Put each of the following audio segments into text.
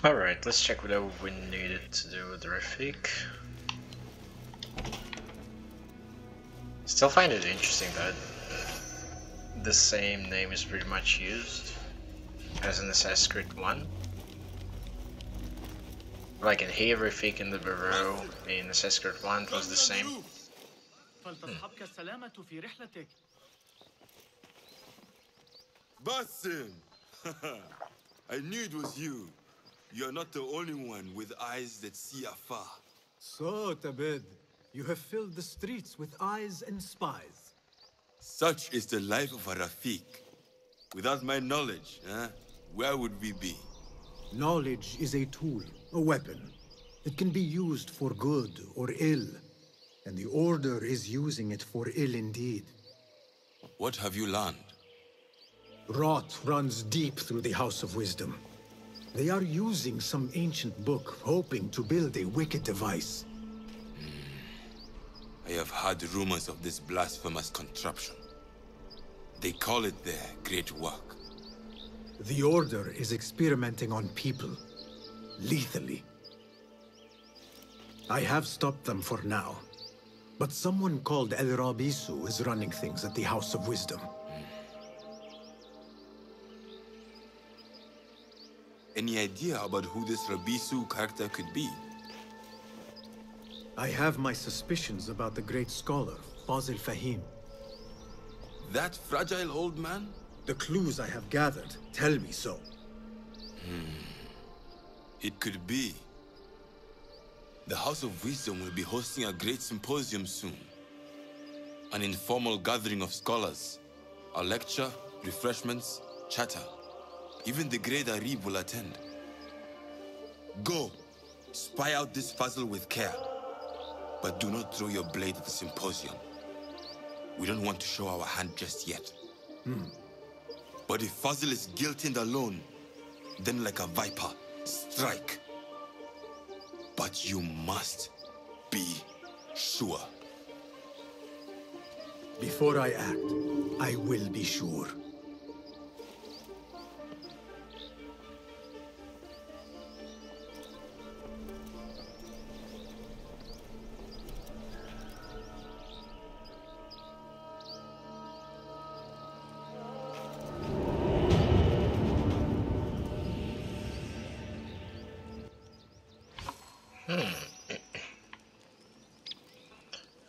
Alright, let's check what we needed to do with the Rafik. Still find it interesting that the same name is pretty much used as in Assassin's Creed 1. Like in here, Rafik in the Bureau, in Assassin's Creed 1 it was the same. Basim! I knew it was you. You're not the only one with eyes that see afar. So, Tabid, you have filled the streets with eyes and spies. Such is the life of a Rafik. Without my knowledge, where would we be? Knowledge is a tool, a weapon. It can be used for good or ill. And the Order is using it for ill indeed. What have you learned? Rot runs deep through the House of Wisdom. They are using some ancient book, hoping to build a wicked device. I have heard rumors of this blasphemous contraption. They call it their great work. The Order is experimenting on people, lethally. I have stopped them for now, but someone called Al-Rabisu is running things at the House of Wisdom. Any idea about who this Rabisu character could be? I have my suspicions about the great scholar, Fazil Fahim. That fragile old man? The clues I have gathered tell me so. It could be. The House of Wisdom will be hosting a great symposium soon. An informal gathering of scholars. A lecture, refreshments, chatter. Even the great Arib will attend. Go, spy out this puzzle with care. But do not throw your blade at the symposium. We don't want to show our hand just yet. But if Fazil is guilty and alone, then like a viper, strike. But you must be sure. Before I act, I will be sure.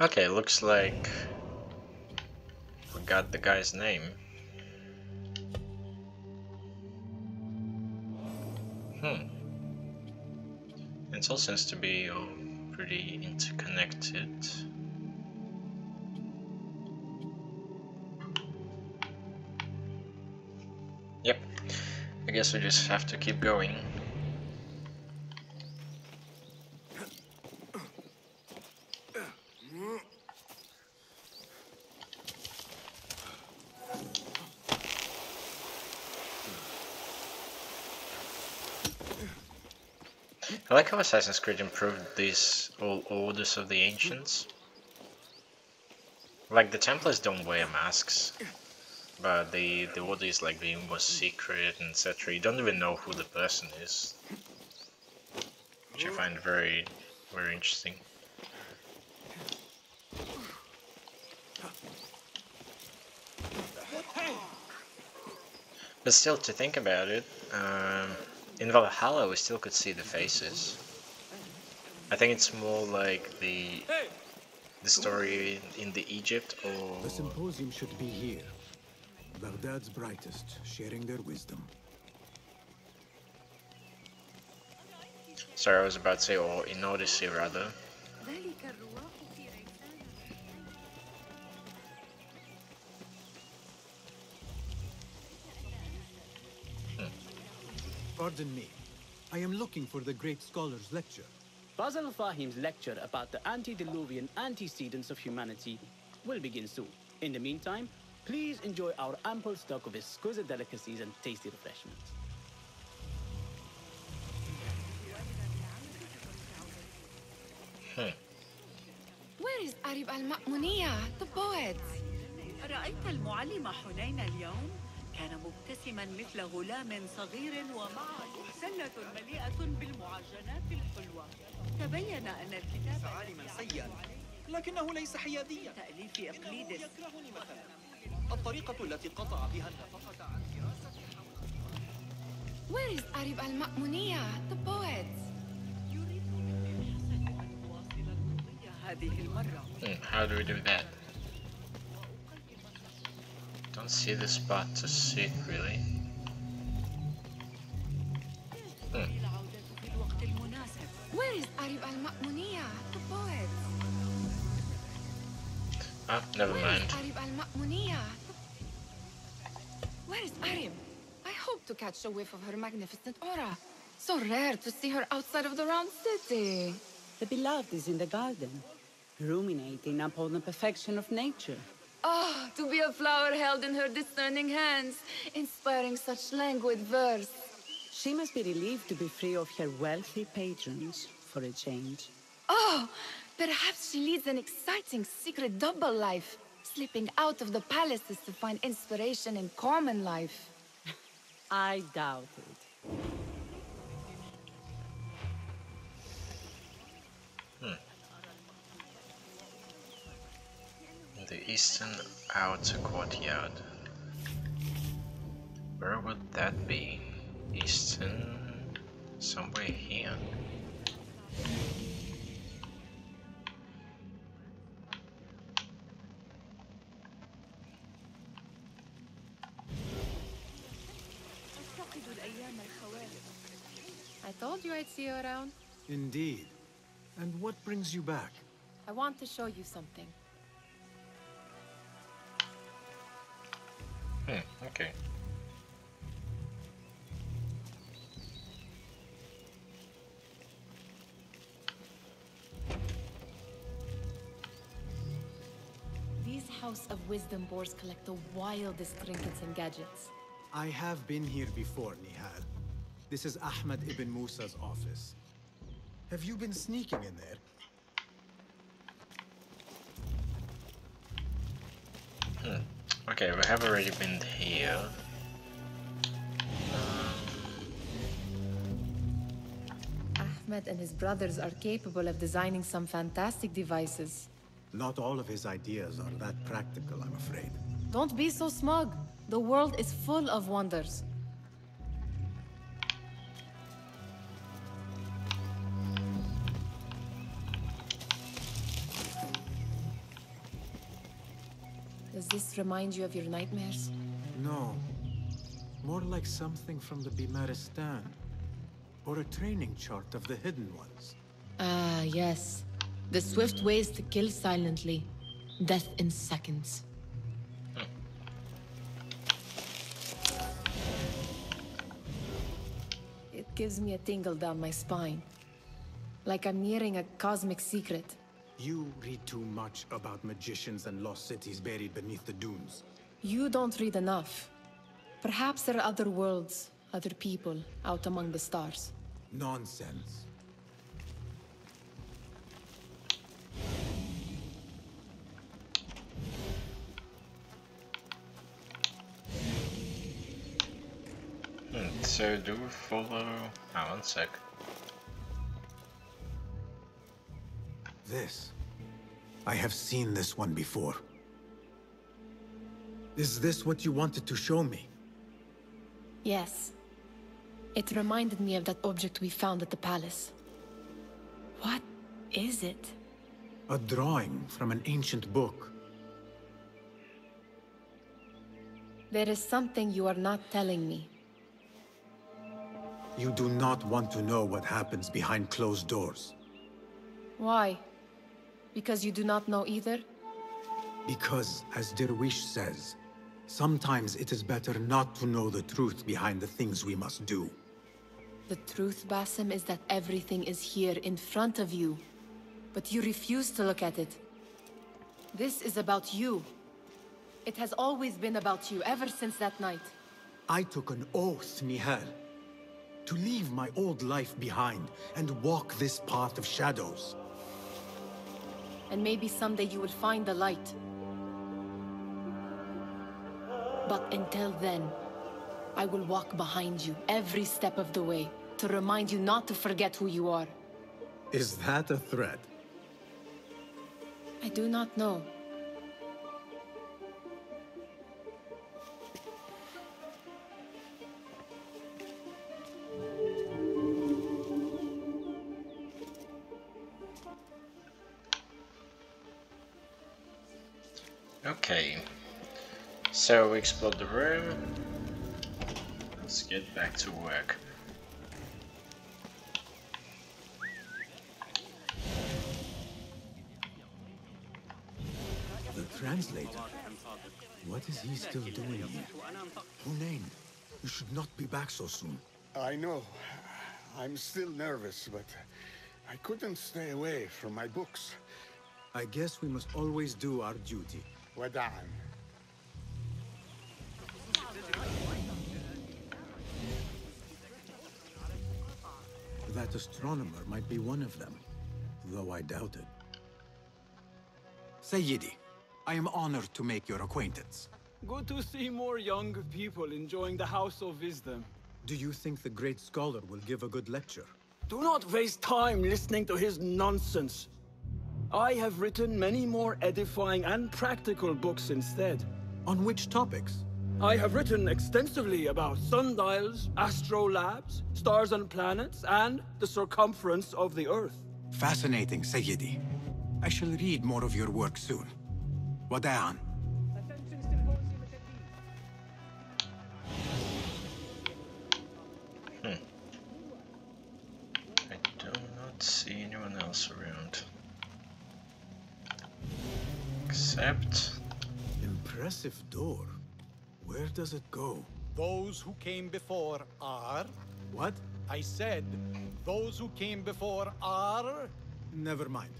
Okay, looks like we got the guy's name. It all seems to be all pretty interconnected. Yep, I guess we just have to keep going. I like how Assassin's Creed improved these old orders of the ancients. Like the Templars don't wear masks, but the order is like being more secret and etc. You don't even know who the person is, which I find very, very interesting. But still, to think about it, in Valhalla we still could see the faces. I think it's more like the story in the Egypt or... The symposium should be here. Baghdad's brightest, sharing their wisdom. Sorry, I was about to say, or in Odyssey rather. Pardon me. I am looking for the great scholar's lecture. Fazl Fahim's lecture about the antediluvian antecedents of humanity will begin soon. In the meantime, please enjoy our ample stock of exquisite delicacies and tasty refreshments. Where is Arib al-Ma'muniyah, the poet? رأيت المعلم حنين اليوم؟ كان مبتسما باسما مثل غلام صغير ومعه سلة مليئة بالمعجنات الحلوة. تبين أن الكتاب عالما سيئا، لكنه ليس حياديا. تأليف إقليدس يكرهني مثلا. الطريقة التي قطع بها النفقة عن دراسة Where is Arib al-Ma'muniyah, the poet? يريد من الحسن أن تواصل الأمنية هذه المرة. How do we do that? Don't see the spot to sit really. العودة في الوقت المناسب. Where is Arib al-Ma'muniyah, the poet? Ah, never Where mind. is Arib al-Ma'muniyah? Where is Arib? I hope to catch a whiff of her magnificent aura. So rare to see her outside of the round city. The beloved is in the garden, ruminating upon the perfection of nature. Ah, to be a flower held in her discerning hands, inspiring such languid verse. She must be relieved to be free of her wealthy patrons for a change. Oh, perhaps she leads an exciting secret double life, slipping out of the palaces to find inspiration in common life. I doubt it. The eastern outer courtyard. Where would that be? Eastern... somewhere here. I told you I'd see you around. Indeed. And what brings you back? I want to show you something. Okay. These House of Wisdom boars collect the wildest trinkets and gadgets. I have been here before, Nihal. This is Ahmad ibn Musa's office. Have you been sneaking in there? Okay, we have already been here. Ahmed and his brothers are capable of designing some fantastic devices. Not all of his ideas are that practical, I'm afraid. Don't be so smug. The world is full of wonders. Does this remind you of your nightmares? No. More like something from the Bimaristan. Or a training chart of the Hidden Ones. Ah, yes. The swift ways to kill silently. Death in seconds. It gives me a tingle down my spine. Like I'm nearing a cosmic secret. You read too much about magicians and lost cities buried beneath the dunes. You don't read enough. Perhaps there are other worlds, other people, out among the stars. Nonsense. So do we follow... Oh, one sec. This. I have seen this one before. Is this what you wanted to show me? Yes. It reminded me of that object we found at the palace. What is it? A drawing from an ancient book. There is something you are not telling me. You do not want to know what happens behind closed doors. Why? Because you do not know either? Because, as Derwish says, sometimes it is better not to know the truth behind the things we must do. The truth, Basim, is that everything is here in front of you. But you refuse to look at it. This is about you. It has always been about you, ever since that night. I took an oath, Nihal, to leave my old life behind and walk this path of shadows. And maybe someday you will find the light. But until then, I will walk behind you every step of the way to remind you not to forget who you are. Is that a threat? I do not know. Okay, so we explored the room. Let's get back to work. The translator? What is he still doing here? Hunain, you should not be back so soon. I know. I'm still nervous, but I couldn't stay away from my books. I guess we must always do our duty. Wada'an. That astronomer might be one of them, though I doubt it. Sayyidi, I am honored to make your acquaintance. Good to see more young people enjoying the House of Wisdom. Do you think the great scholar will give a good lecture? Do not waste time listening to his nonsense. I have written many more edifying and practical books instead. On which topics? I have written extensively about sundials, astrolabes, stars and planets, and the circumference of the Earth. Fascinating, Sayyidi. I shall read more of your work soon. Wada'an. I do not see anyone else around. Except... Impressive door. Where does it go? Those who came before are... What? I said, those who came before are... Never mind.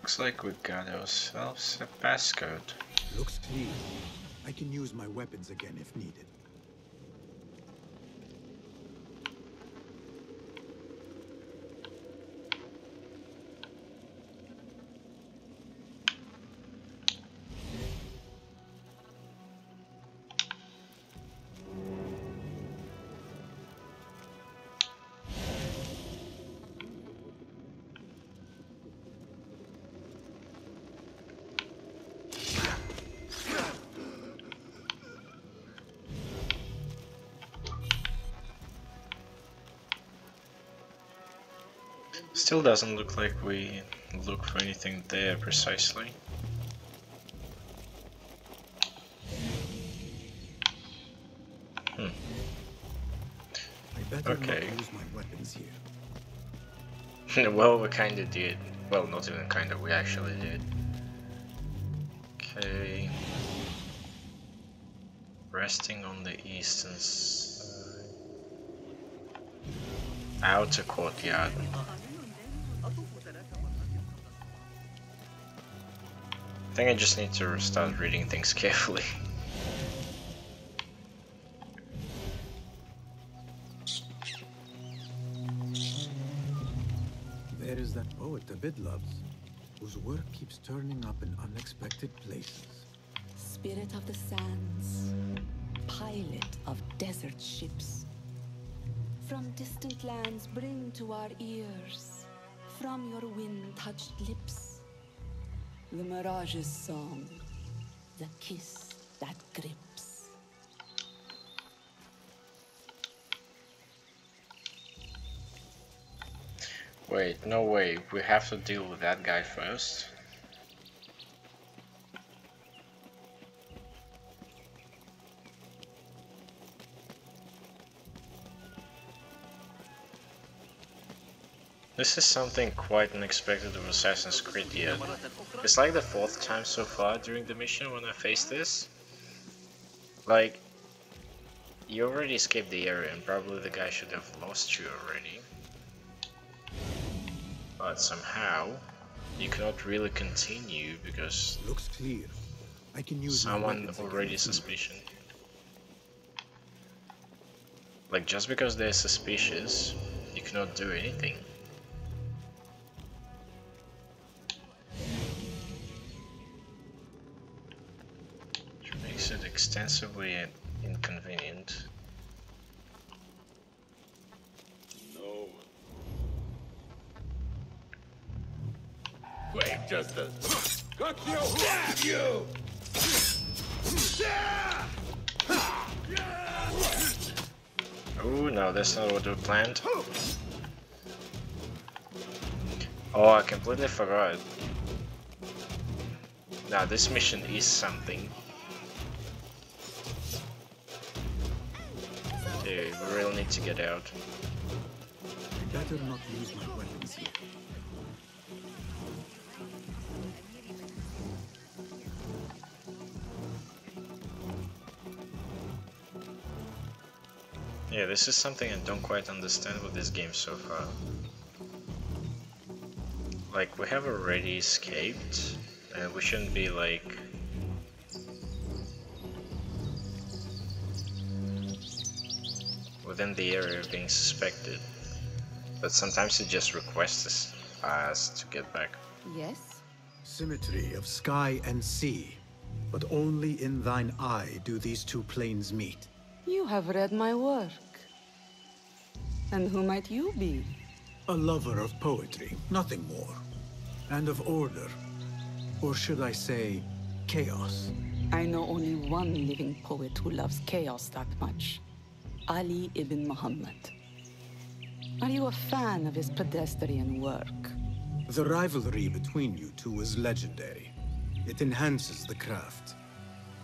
Looks like we got ourselves a passcode. Looks clean. I can use my weapons again if needed. Still doesn't look like we look for anything there precisely. I better Okay. not use my weapons here. Well, we kinda did. Well, not even kinda, we actually did. Okay. Resting on the eastern side. Outer courtyard. I think I just need to start reading things carefully. There is that poet Abid loves, whose work keeps turning up in unexpected places. Spirit of the sands, pilot of desert ships. From distant lands bring to our ears, from your wind-touched lips, the Mirage's song, the kiss that grips. Wait, no way, we have to deal with that guy first. This is something quite unexpected of Assassin's Creed yet. It's like the 4th time so far during the mission when I faced this. Like, you already escaped the area and probably the guy should have lost you already. But somehow, you cannot really continue because Looks clear. I can use someone already suspicious. Like, just because they're suspicious, you cannot not do anything. Which makes it extensively inconvenient. No. Wait just a... Cook you! Stab you! Oh no, that's not what we planned. Oh, I completely forgot. Now this mission is something. Dude, we really need to get out. Better not use my weapons here. Yeah, this is something I don't quite understand with this game so far. Like, we have already escaped, and we shouldn't be like... within the area of being suspected. But sometimes it just requests us to get back. Yes? Symmetry of sky and sea, but only in thine eye do these two planes meet. You have read my work. And who might you be? A lover of poetry, nothing more. And of order. Or should I say, chaos. I know only one living poet who loves chaos that much. Ali ibn Muhammad. Are you a fan of his pedestrian work? The rivalry between you two is legendary. It enhances the craft.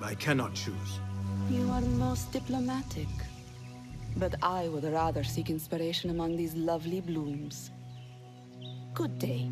I cannot choose. You are most diplomatic. But I would rather seek inspiration among these lovely blooms. Good day.